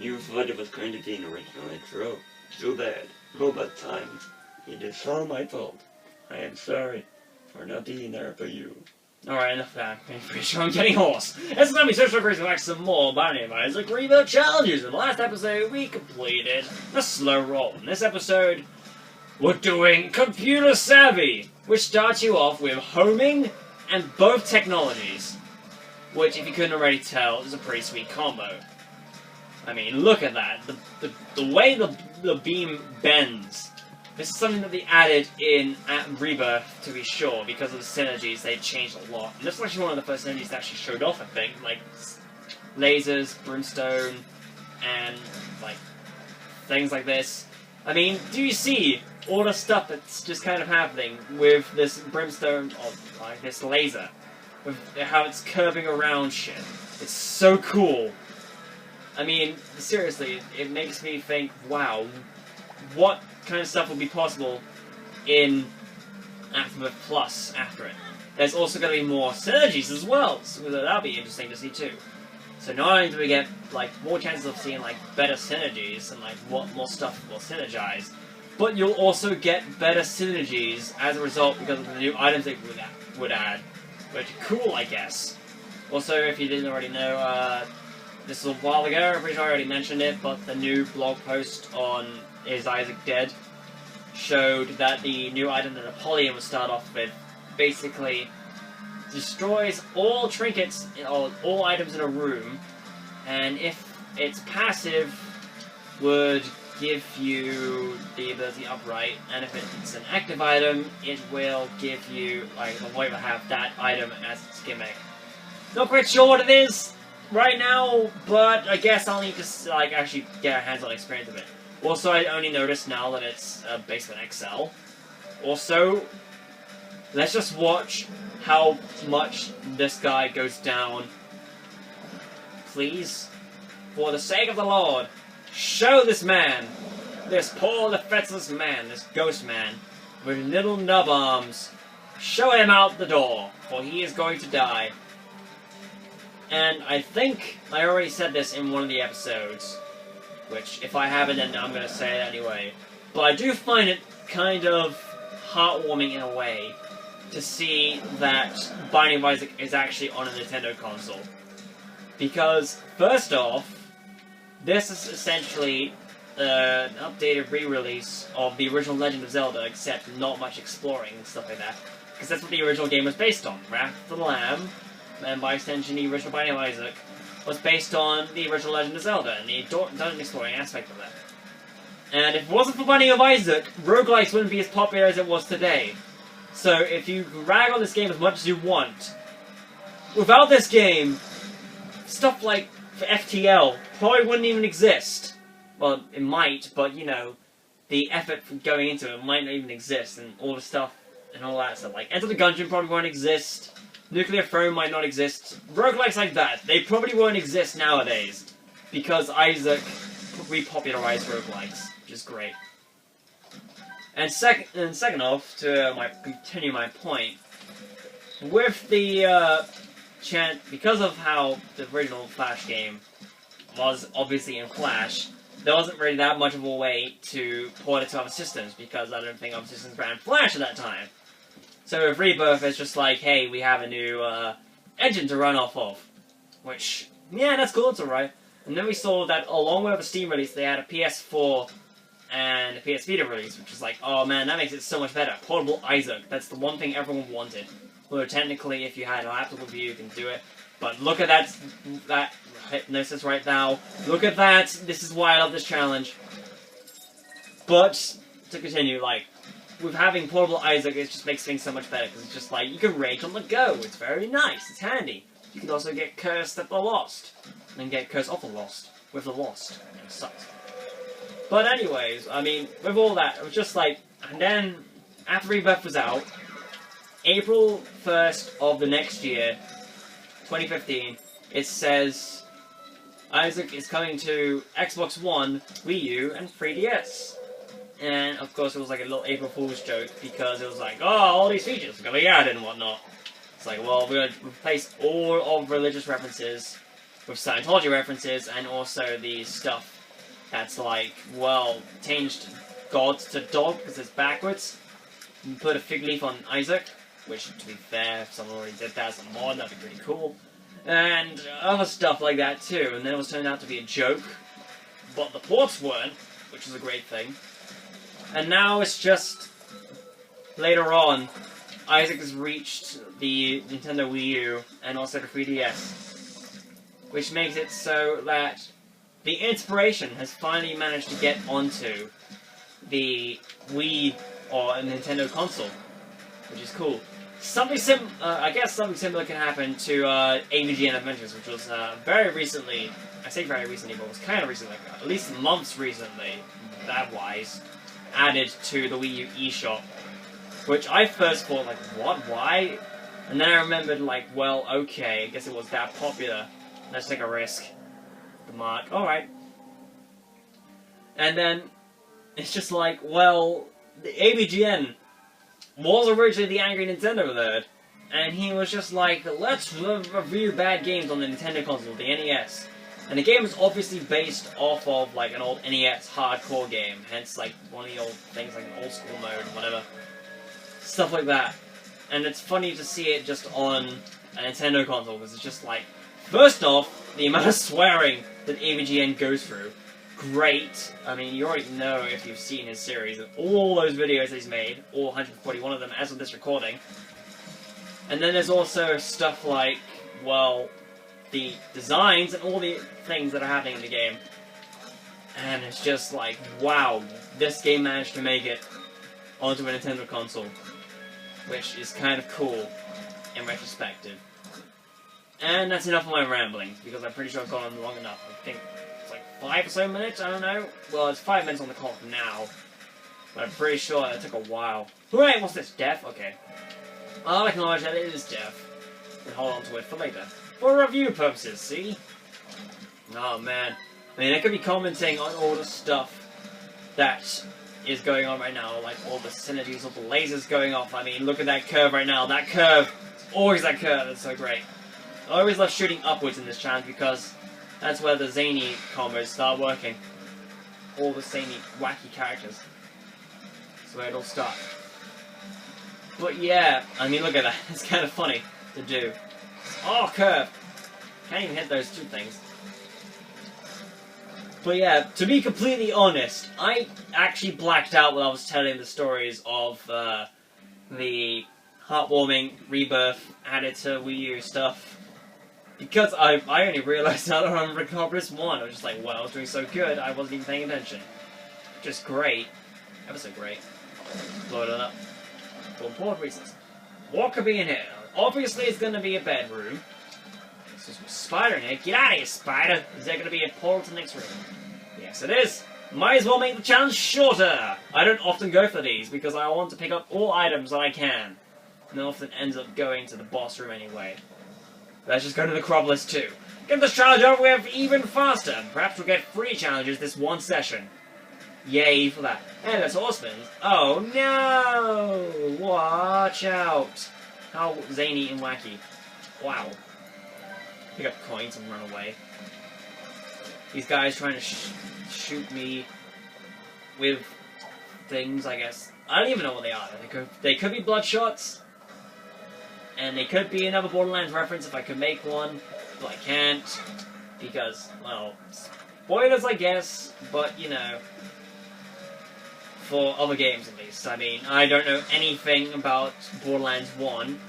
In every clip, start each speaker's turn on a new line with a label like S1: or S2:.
S1: You thought it was going to be an original intro. Too bad. Robot time. It is all my fault. I am sorry for not being there for you.
S2: Alright, enough of that. I'm pretty sure I'm getting hoarse. It's time we search for back some more Binding of Isaac Rebirth challenges. In the last episode, we completed a slow roll. In this episode, we're doing Computer Savvy, which starts you off with homing and both technologies. Which, if you couldn't already tell, is a pretty sweet combo. I mean, look at that. The way the beam bends. This is something that they added in at Rebirth, to be sure, because of the synergies. They changed a lot. And this was actually one of the first synergies that actually showed off, I think. Like, lasers, brimstone, and, like, things like this. I mean, do you see all the stuff that's just kind of happening with this brimstone, or, like, this laser? With how it's curving around shit. It's so cool. I mean, seriously, it makes me think, wow, what kind of stuff will be possible in Rebirth Plus after it. There's also going to be more synergies as well, so that'll be interesting to see too. So not only do we get like more chances of seeing like better synergies and like what more stuff will synergize, but you'll also get better synergies as a result because of the new items they would add, which are cool, I guess. Also, if you didn't already know, this was a while ago, I'm pretty sure I already mentioned it, but the new blog post on Is Isaac Dead showed that the new item that Napoleon would start off with basically destroys all trinkets, all items in a room, and if it's passive, would give you the ability upright, and if it's an active item, it will give you, like, the way to have that item as its gimmick. Not quite sure what it is right now, but I guess I'll need to, like, actually get a hands-on experience of it. Also, I only noticed now that it's based on Excel. Also, let's just watch how much this guy goes down. Please, for the sake of the Lord, show this man, this poor defenseless man, this ghost man, with little nub arms, show him out the door, for he is going to die. And I think I already said this in one of the episodes, which, if I haven't, then I'm going to say it anyway. But I do find it kind of heartwarming in a way to see that Binding of Isaac is actually on a Nintendo console. Because, first off, this is essentially an updated re-release of the original Legend of Zelda, except not much exploring and stuff like that. Because that's what the original game was based on. Wrath of the Lamb, and by extension the original Binding of Isaac, was based on the original Legend of Zelda, and the dungeon exploring aspect of that. And if it wasn't for Binding of Isaac, roguelikes wouldn't be as popular as it was today. So if you rag on this game as much as you want, without this game, stuff like FTL probably wouldn't even exist. Well, it might, but you know, the effort going into it might not even exist, and all the stuff, and all that stuff. Like, Enter the Gungeon probably won't exist. Nuclear Throne might not exist. Roguelikes like that, they probably won't exist nowadays. Because Isaac repopularized roguelikes, which is great. And second off, to continue my point, with the because of how the original Flash game was obviously in Flash, there wasn't really that much of a way to port it to other systems, because I don't think other systems ran Flash at that time. So with Rebirth, it's just like, hey, we have a new engine to run off of. Which, yeah, that's cool, it's alright. And then we saw that along with the Steam release, they had a PS4 and a PS Vita release, which is like, oh man, that makes it so much better. Portable Isaac, that's the one thing everyone wanted. Well, technically, if you had a laptop with you, you can do it. But look at that hypnosis right now. Look at that, this is why I love this challenge. But, to continue, like, with having Portable Isaac, it just makes things so much better, because it's just like, you can rage on the go, it's very nice, it's handy. You can also get cursed at the Lost, and then get cursed off the Lost, with the Lost, it sucks. But anyways, I mean, with all that, it was just like, and then, after Rebirth was out, April 1st of the next year, 2015, it says, Isaac is coming to Xbox One, Wii U, and 3DS. And, of course, it was like a little April Fool's joke, because it was like, oh, all these features are going to be added and whatnot. It's like, well, we're going to replace all of religious references with Scientology references, and also the stuff that's like, well, changed God to dog because it's backwards. You put a fig leaf on Isaac, which, to be fair, if someone already did that as a mod, that'd be pretty cool. And other stuff like that too, and then it was turned out to be a joke, but the ports weren't, which was a great thing. And now it's just, later on, Isaac has reached the Nintendo Wii U and also the 3DS, which makes it so that the inspiration has finally managed to get onto the Wii or a Nintendo console, which is cool. I guess something similar can happen to AVGN Adventures, which was very recently, I say very recently, but it was kind of recently, like, at least months recently, that-wise, added to the Wii U eShop, which I first thought, like, what, why? And then I remembered, like, well, okay, I guess it was that popular, let's take a risk. The mark, alright. And then, it's just like, well, the AVGN was originally the Angry Nintendo Nerd, and he was just like, let's review bad games on the Nintendo console, the NES. And the game is obviously based off of, like, an old NES hardcore game, hence, like, one of the old things, like, an old school mode, whatever. Stuff like that. And it's funny to see it just on a Nintendo console, because it's just like, first off, the amount of swearing that AVGN goes through. Great. I mean, you already know if you've seen his series of all those videos he's made, all 141 of them as of this recording. And then there's also stuff like, well, the designs and all the things that are happening in the game. And it's just like, wow, this game managed to make it onto a Nintendo console. Which is kind of cool in retrospective. And that's enough of my rambling, because I'm pretty sure I've gone on long enough. I think it's like 5 or so minutes, I don't know. Well, it's 5 minutes on the clock now. But I'm pretty sure it took a while. Wait, what's this? Death? Okay. I'll acknowledge that it is death. And hold on to it for later. For review purposes, see? Oh man. I mean, I could be commenting on all the stuff that is going on right now, like all the synergies, all the lasers going off. I mean, look at that curve right now. That curve! It's always that curve. It's so great. I always love shooting upwards in this challenge because that's where the zany combos start working. All the zany, wacky characters. That's where it all starts. But yeah, I mean, look at that. It's kind of funny to do. Oh, curve! Can't even hit those two things. But yeah, to be completely honest, I actually blacked out when I was telling the stories of the heartwarming Rebirth added to Wii U stuff. Because I only realized now that I remember Rebirth 1. I was just like, well, I was doing so good, I wasn't even paying attention. Just great. Ever so great. Blow it up. For important reasons. What could be in here? Obviously, it's going to be a bedroom. There's a spider in here. Get out of here, spider! Is there going to be a portal to the next room? Yes, it is. Might as well make the challenge shorter. I don't often go for these because I want to pick up all items that I can. And it often ends up going to the boss room anyway. Let's just go to the crop list too. Get this challenge over with even faster. Perhaps we'll get free challenges this one session. Yay for that. And there's horsemen. Oh no! Watch out. How zany and wacky. Wow. Pick up coins and run away. These guys trying to shoot me with things, I guess. I don't even know what they are. They could be bloodshots. And they could be another Borderlands reference if I could make one. But I can't. Because, well, spoilers I guess. But, you know. For other games at least. I mean, I don't know anything about Borderlands 1.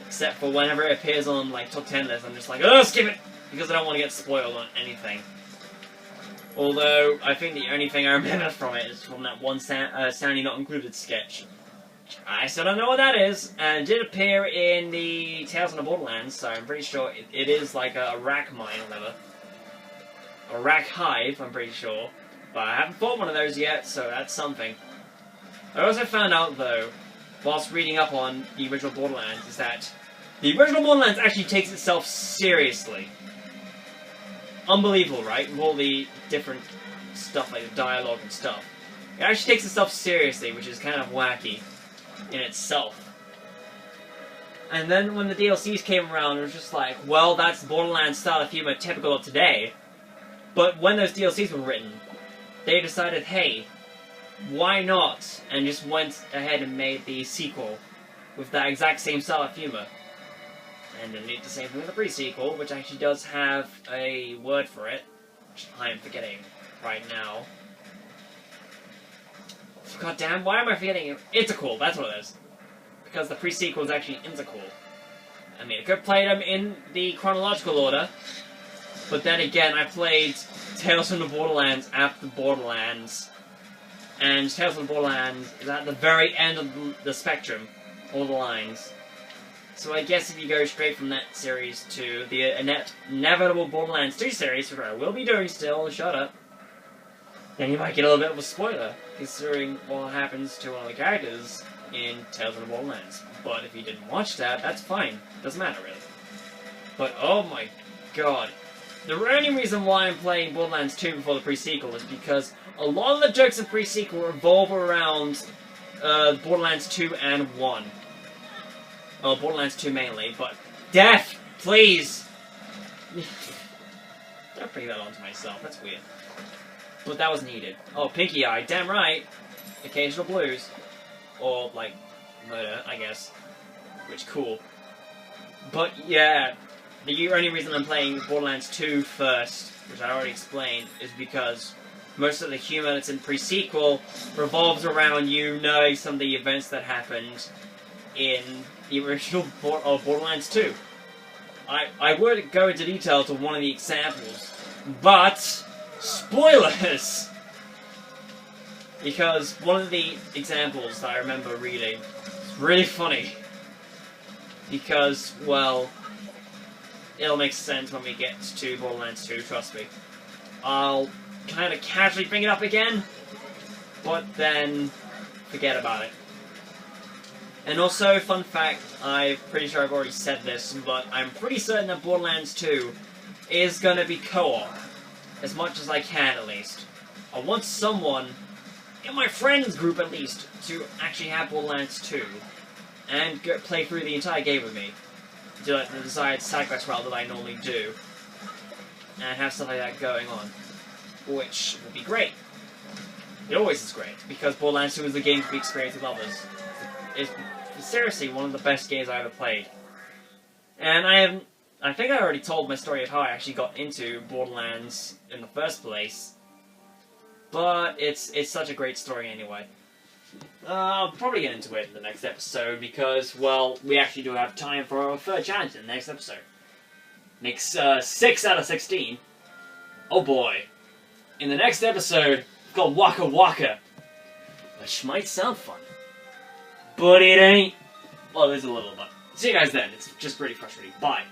S2: Except for whenever it appears on, like, top 10 lists, I'm just like, oh, skip it! Because I don't want to get spoiled on anything. Although, I think the only thing I remember from it is from that one Soundly Not Included sketch. I still don't know what that is, and it did appear in the Tales from the Borderlands, so I'm pretty sure it is like a rack mine or whatever. A rack hive, I'm pretty sure. But I haven't fought one of those yet, so that's something. I also found out, though, whilst reading up on the original Borderlands, is that the original Borderlands actually takes itself seriously. Unbelievable, right? With all the different stuff, like the dialogue and stuff. It actually takes itself seriously, which is kind of wacky in itself. And then when the DLCs came around, it was just like, well, that's Borderlands style of humor typical of today. But when those DLCs were written, they decided, hey, why not? And just went ahead and made the sequel with that exact same style of humor. And then did the same thing with the pre-sequel, which actually does have a word for it, which I am forgetting right now. God damn, why am I forgetting it? Intercool, that's what it is. Because the pre-sequel is actually intercool. I mean, I could play them in the chronological order, but then again, I played Tales from the Borderlands after Borderlands, and Tales from the Borderlands is at the very end of the spectrum, all the lines. So I guess if you go straight from that series to the inevitable Borderlands 2 series, which I will be doing still, shut up, then you might get a little bit of a spoiler, considering what happens to one of the characters in Tales of the Borderlands. But if you didn't watch that, that's fine. Doesn't matter, really. But, oh my god. The only reason why I'm playing Borderlands 2 before the pre-sequel is because a lot of the jokes in pre-sequel revolve around Borderlands 2 and 1. Well, Borderlands 2 mainly, but... Death! Please! Don't bring that onto myself, that's weird. But that was needed. Oh, Pinky Eye, damn right! Occasional blues. Or, like, murder, I guess. Which, cool. But, yeah, the only reason I'm playing Borderlands 2 first, which I already explained, is because most of the humor that's in pre-sequel revolves around you knowing some of the events that happened in the original Borderlands 2. I would go into detail to one of the examples, but... Spoilers! Because one of the examples that I remember reading is really funny. Because, well, it'll make sense when we get to Borderlands 2, trust me. I'll kind of casually bring it up again, but then forget about it. And also, fun fact, I'm pretty sure I've already said this, but I'm pretty certain that Borderlands 2 is gonna be co-op. As much as I can, at least. I want someone, in my friends group at least, to actually have Borderlands 2, and play through the entire game with me. Do like the desired side quest route that I normally do, and have stuff like that going on. Which would be great. It always is great, because Borderlands 2 is a game to be experienced with others. It's seriously one of the best games I ever played. And I think I already told my story of how I actually got into Borderlands in the first place, but it's such a great story anyway. I'll probably get into it in the next episode because, well, we actually do have time for our third challenge in the next episode. Makes 6 out of 16. Oh boy. In the next episode, we've got Waka Waka, which might sound fun, but it ain't. Well, there's a little, but see you guys then. It's just pretty frustrating. Bye.